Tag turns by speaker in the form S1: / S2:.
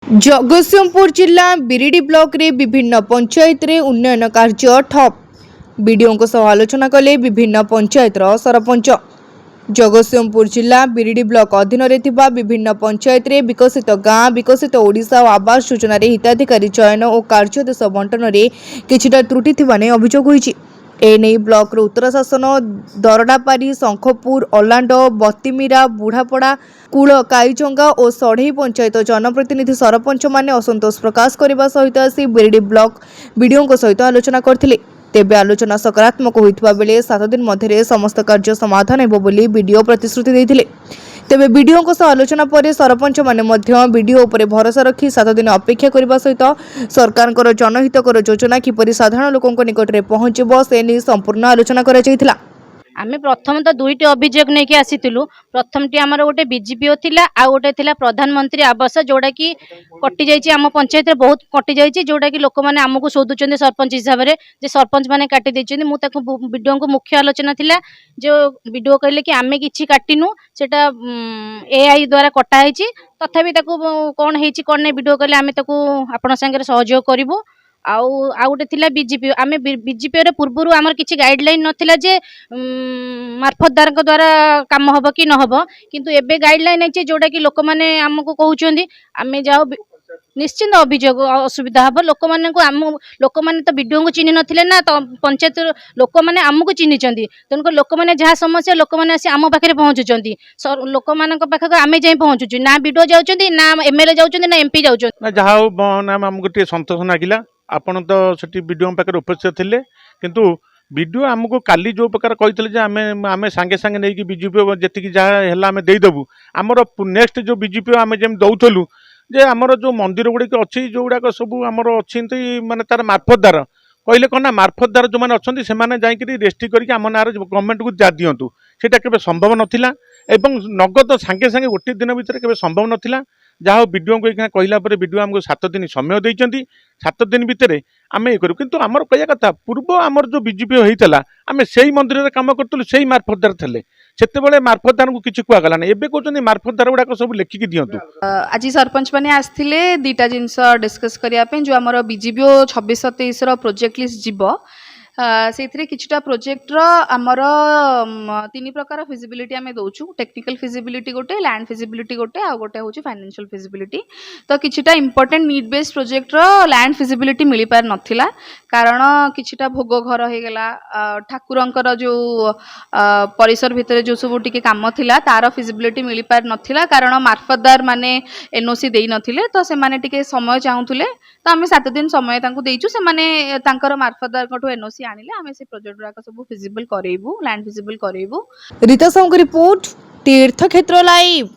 S1: जगतसिंहपुर जिला बिरिडी ब्लॉक रे विभिन्न पंचायत रे उन्नयन कार्य ठप वीडियो सह आलोचना कले विभिन्न पंचायत सरपंच। जगतसिंहपुर जिला बिरिडी ब्लॉक अधीन रे थिबा विभिन्न पंचायत रे विकसित गाँ विकसित ओडिशा और आवास योजना रे हिताधिकारी चयन और कार्यदेश बंटन रे किछिटा त्रुटि थिबा ने अभियोग होईछि। एने ब्लॉक रो उत्तर शासन दरडापारी शंखपुर अलांड बत्तीमीरा बुढ़ापड़ा कूल काईचंगा और सढ़ई पंचायत जनप्रतिनिधि सरपंच माने असंतोष प्रकाश करने सहित आसी बिरिडी ब्लॉक वीडियो सहित आलोचना करथिले। तेबे आलोचना सकारात्मक होइतबा बेले 7 दिन मध्य समस्त कार्य समाधान हेबो बोली वीडियो प्रतिश्रुति देथिले। तेबे वीडियो सह आलोचना पर सरपंच माने मध्य वीडियो उपरे भरोसा रखी 7 दिन अपेक्षा करने सहित सरकार जनहितकर योजना किपरि साधारण लोकों निकट में पहुंचब से नहीं संपूर्ण आलोचना करा जायतिला।
S2: आमे प्रथम तो दुईटी अभियोग नहीं आसीलु। प्रथमटी आमर गोटे बीजीपीओ थिला आ गोटे थिला प्रधानमंत्री आवास जोड़ा कि कटि जाइए आम पंचायत बहुत कटि जाइए जोड़ा कि लोक मैंने आमको शोधुंट सरपंच हिसाब से सरपंच मैंने काटी देछन। वीडियो को मुख्य आलोचना थिला जो वीडियो कहले कि आमे किछि काटिनु सेटा एआई द्वारा कटा तथापि कौन होती कौन नहीं वीडियो कहले आमे आपण संगे सहयोग करूँ। आउ गोटे थिला बीजेपी आमे बीजेपी रे पूर्व आमर किछि गाइडलाइन नथिला जे मार्फतदार द्वारा काम हबो कि न हबो किंतु एबे गाइडलाइन है जोटा कि लोक माने हमको कहउचंदी आमे जाओ निश्चित अभियोग असुविधा हम लोक मैंने तो वीडियो को चिन्ह नथिले ना तो पंचायत लोक मैंने आमको चिन्हिचंदी तेणुक लोक मैंने जहाँ समस्या लोक मैंने आसी आम पाखे पहुँचुंट लोक मान पाखक आम जाए पहुँचुचु ना वीडियो जाउचंदी ना एमएलए जाउचंदी ना एमपी जाउचंदी
S3: जहाँ आमको टे सन्तोष नागिला। आपण तो सेठी वीडियो पाखे उपस्थित थिले किंतु वीडियो आमको काली जो प्रकार कही आम सांगे सांगे नहीं बीजेपी जी जहाँ है आम देदेबू आमर नेक्स्ट जो बीजेपी आम जमी दौलू जे आमर जो मंदिर गुड़िक अच्छी जो गुड़ाक सब आमर अच्छी माने तार मार्फतदार कहले कौन ना मार्फतदार जो मैंने अच्छा से जाकि रेस्ट्री करके आम ना गवर्नमेंट को दिंतु सेटा केबे संभव नथिला एवं नगद सांगे सांगे गोटे दिन भितर केबे संभव नथिला। जहाँ वीडियो को कहला वीडियो आमको 7 दिन समय देइचंती 7 दिन भितर आम ये करूँ किंतु आमर कह कथा पूर्व आमर जो बीजेपी होता आम से मंदिर में कम करूँ से मार्फतदार थे से मार्फतदार को किसी कहला ना एबे कहते मार्फतदार गुड़ाक सब लिखिकी दिंतु।
S4: आज सरपंच मैंने आसते दीटा जिनस डिस्कस करने जो आम बीजेपी 26-27 प्रोजेक्ट लिस्ट जीव से किछटा प्रोजेक्ट आमर 3 प्रकार फिजिबिलिटी आम दौचु टेक्निकल फिजिबिलिटी गोटे लैंड फिजिबिलिटी गोटे आ गोटे हूँ फाइनेंशियल फिजिबिलिटी। तो किछटा important need based project land feasibility मिल पार नथिला कारण किछटा भोग घर हो गला ठाकुरंकर जो परिसर भितर जो सब टिके काम थिला तार फिजिबिलिटी मिल पार नथिला कारण मार्फतदार माने एनओसी देई नथिले तो से माने टिके समय चाहूले तो आम 7 दिन समय तांको देइचु से माने तांकर मार्फतदार कठो एनओसी आनिले आमे से प्रोजेक्ट गुराक सब फिजिबल करेबू लैंड फिजिबल करेबू।
S1: रीता साहू रिपोर्ट तीर्थ क्षेत्र लाइव।